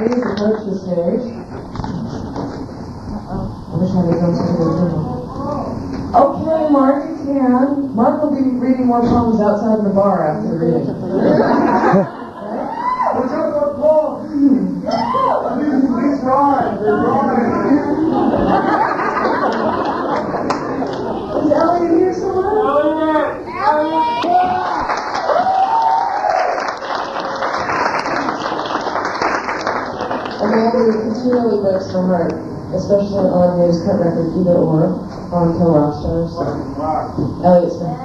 please approach the stage. I wish I had done something original. Okay, Mark, you can. Mark will be reading more poems outside in the bar after the reading. What's up, Paul? Please rise. They're drawing. Is Elliott here somewhere? Amanda continually breaks my heart, especially on his current record, Either Or, on Kill Rock Stars. Elliott Smith.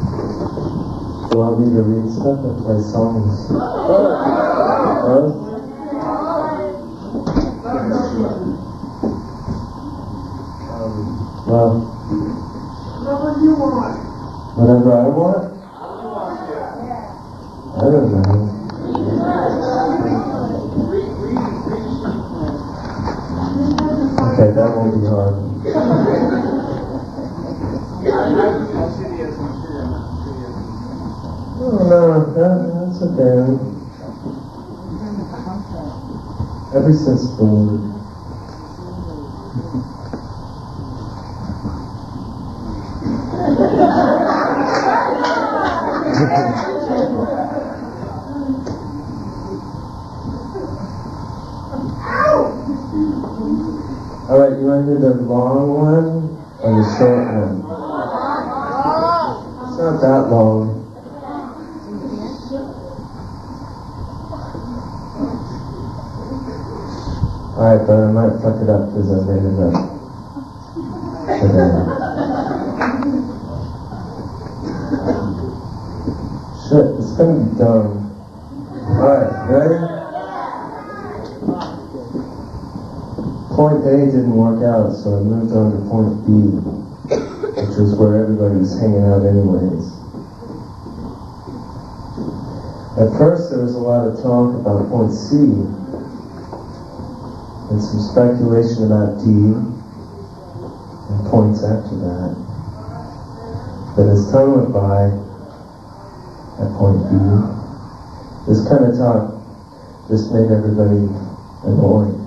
You want me to read stuff or play songs? Well, Whatever you want. whatever I want? I don't know. Okay, that won't be hard. Oh, no, that's okay. Every sensible word. Alright, you want to do the long one or the short one? It's not that long. Alright, but I might fuck it up because I made it up today. Shit, it's gonna be dumb. Alright, ready? Point A didn't work out, so I moved on to point B, which was where everybody was hanging out anyways. At first there was a lot of talk about point C, and some speculation about D, and points after that. But as time went by, at point B, this kind of talk just made everybody annoyed.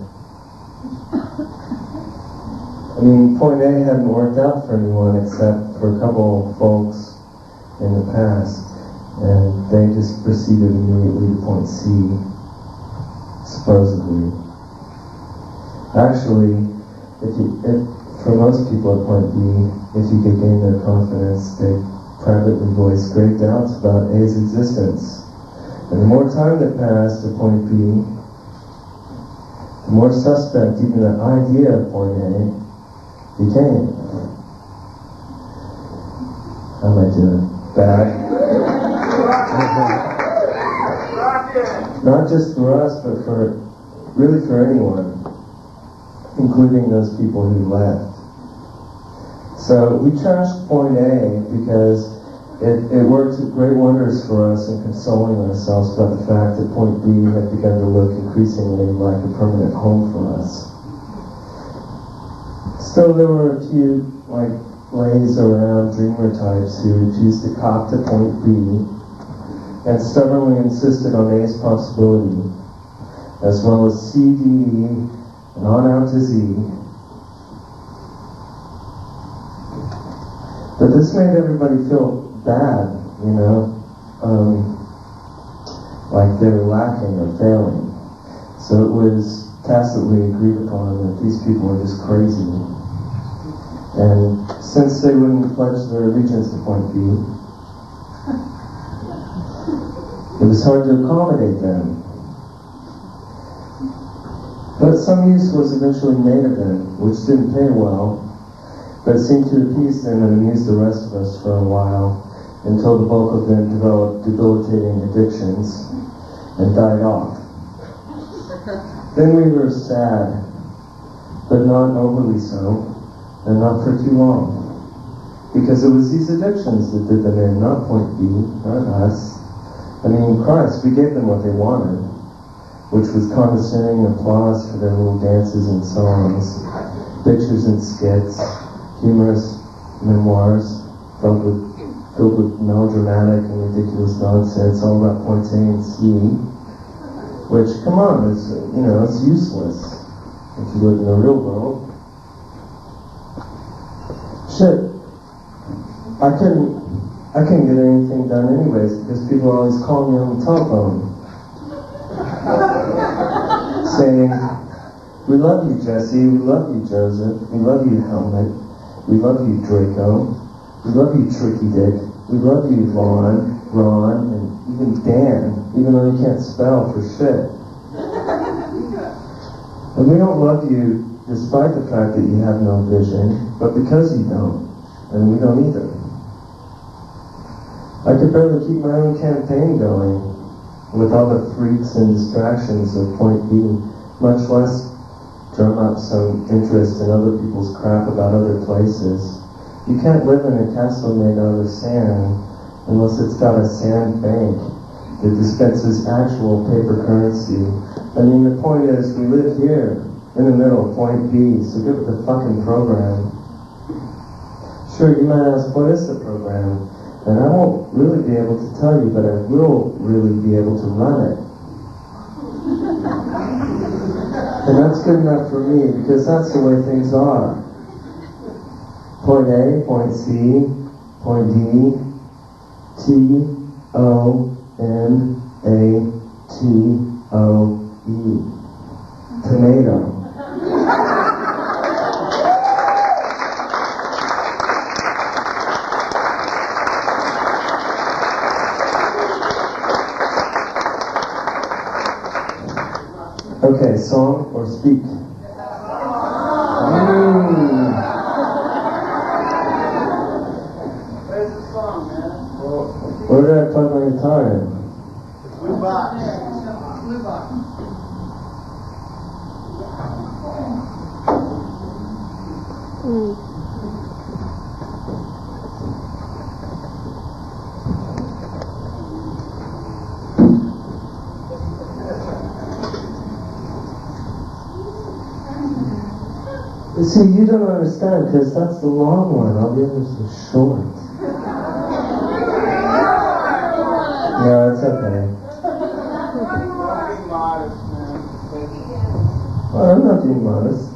I mean, point A hadn't worked out for anyone except for a couple folks in the past, and they just proceeded immediately to point C, supposedly. Actually, if for most people at point B, if you could gain their confidence, they privately voiced great doubts about A's existence. And the more time that passed at point B, the more suspect even the idea of point A became. How am I doing? Bad? Not just for us, but really for anyone, including those people who left. So we trashed point A because it worked great wonders for us in consoling ourselves about the fact that point B had begun to look increasingly like a permanent home for us. Still, there were a few, lays around dreamer types who refused to cop to point B and stubbornly insisted on A's possibility, as well as C, D, E, and on out to Z. But this made everybody feel bad, like they were lacking or failing. So it was tacitly agreed upon that these people were just crazy. And since they wouldn't pledge their allegiance to point B, it was hard to accommodate them. But some use was eventually made of them, which didn't pay well, but it seemed to appease them and amuse the rest of us for a while, until the bulk of them developed debilitating addictions and died off. Then we were sad, but not overly so, and not for too long. Because it was these addictions that did them in, not point B, not us. I mean, Christ, we gave them what they wanted, which was condescending applause for their little dances and songs, pictures and skits, humorous memoirs filled with melodramatic and ridiculous nonsense, all about points A and C, which, come on, is, it's useless if you live in the real world. Shit, I couldn't get anything done anyways because people are always calling me on the telephone saying, "We love you, Jesse, we love you, Joseph, we love you, Helmet, we love you, Draco, we love you, Tricky Dick, we love you, Ron, and even Dan, even though you can't spell for shit. And we don't love you despite the fact that you have no vision, but because you don't, and we don't either." I could barely keep my own campaign going with all the freaks and distractions of Point B, much less drum up some interest in other people's crap about other places. You can't live in a castle made out of sand unless it's got a sand bank that dispenses actual paper currency. I mean, the point is, we live here, in the middle, Point B, so get with the fucking program. Sure, you might ask, what is the program? And I won't really be able to tell you, but I will really be able to run it. And that's good enough for me, because that's the way things are. Point A, point C, point D, T-O-M-A-T-O-E. Tomato. Okay, song or speak? Where's the song, man? Where did I plug my guitar in? Blue box. See, you don't understand, because that's the long one. All the others are short. No, it's okay. Don't be modest, man. Well, I'm not being modest.